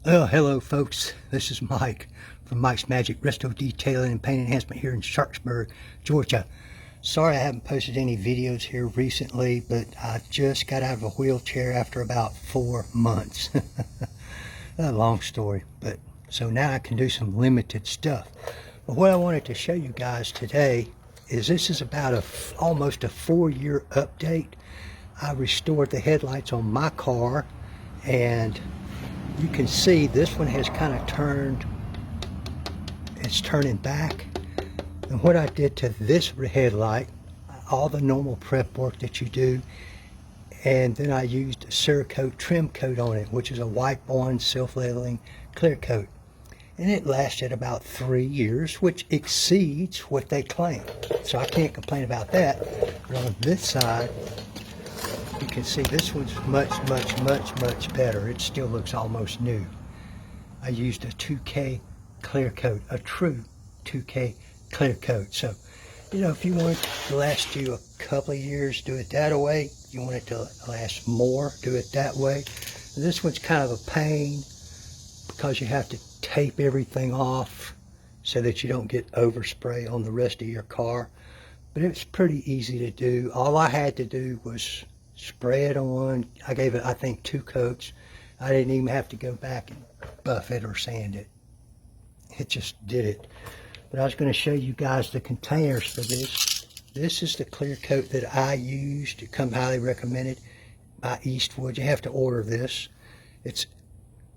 Well, hello folks, this is Mike from Mike's Magic Resto Detailing and Paint Enhancement here in Sharpsburg, Georgia. Sorry I haven't posted any videos here recently, but I just got out of a wheelchair after about 4 months. A long story, but so now I can do some limited stuff. But what I wanted to show you guys today is this is about almost a 4-year update. I restored the headlights on my car, and you can see this one has kind of turned, it's turning back. And what I did to this headlight, all the normal prep work that you do, and then I used a Cerakote trim coat on it, which is a white bond self-leveling clear coat. And it lasted about 3 years, which exceeds what they claim. So I can't complain about that. But on this side, you can see this one's much better. It still looks almost new. I used a 2K clear coat, a true 2K clear coat. So, you know, if you want it to last you a couple of years, do it that way. If you want it to last more, do it that way. And this one's kind of a pain because you have to tape everything off so that you don't get overspray on the rest of your car. But it's pretty easy to do. All I had to do was spray it on. I gave it, I think, 2 coats. I didn't even have to go back and buff it or sand it. It just did it. But I was going to show you guys the containers for this. This is the clear coat that I used. It comes highly recommended by Eastwood. You have to order this. It's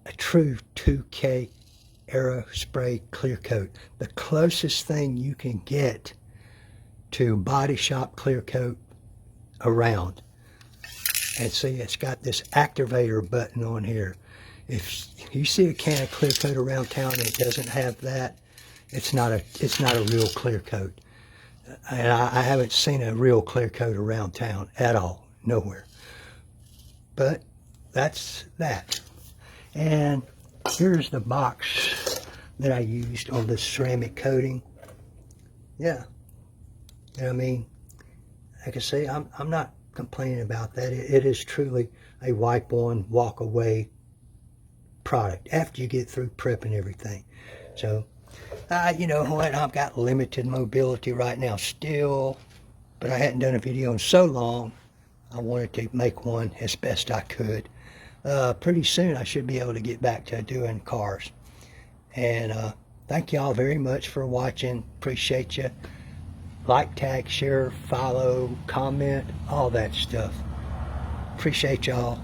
a true 2K Aero Spray clear coat. The closest thing you can get to body shop clear coat around. And see, it's got this activator button on here. If you see a can of clear coat around town and it doesn't have that, it's not a real clear coat. And I haven't seen a real clear coat around town at all, nowhere. But that's that. And here's the box that I used on this ceramic coating. Yeah, I mean, like I say, I'm not complaining about that. It is truly a wipe on, walk away product after you get through prep and everything. So, you know what, I've got limited mobility right now still, but I hadn't done a video in so long, I wanted to make one as best I could. Pretty soon I should be able to get back to doing cars. And thank y'all very much for watching. Appreciate you. Like, tag, share, follow, comment, all that stuff. Appreciate y'all.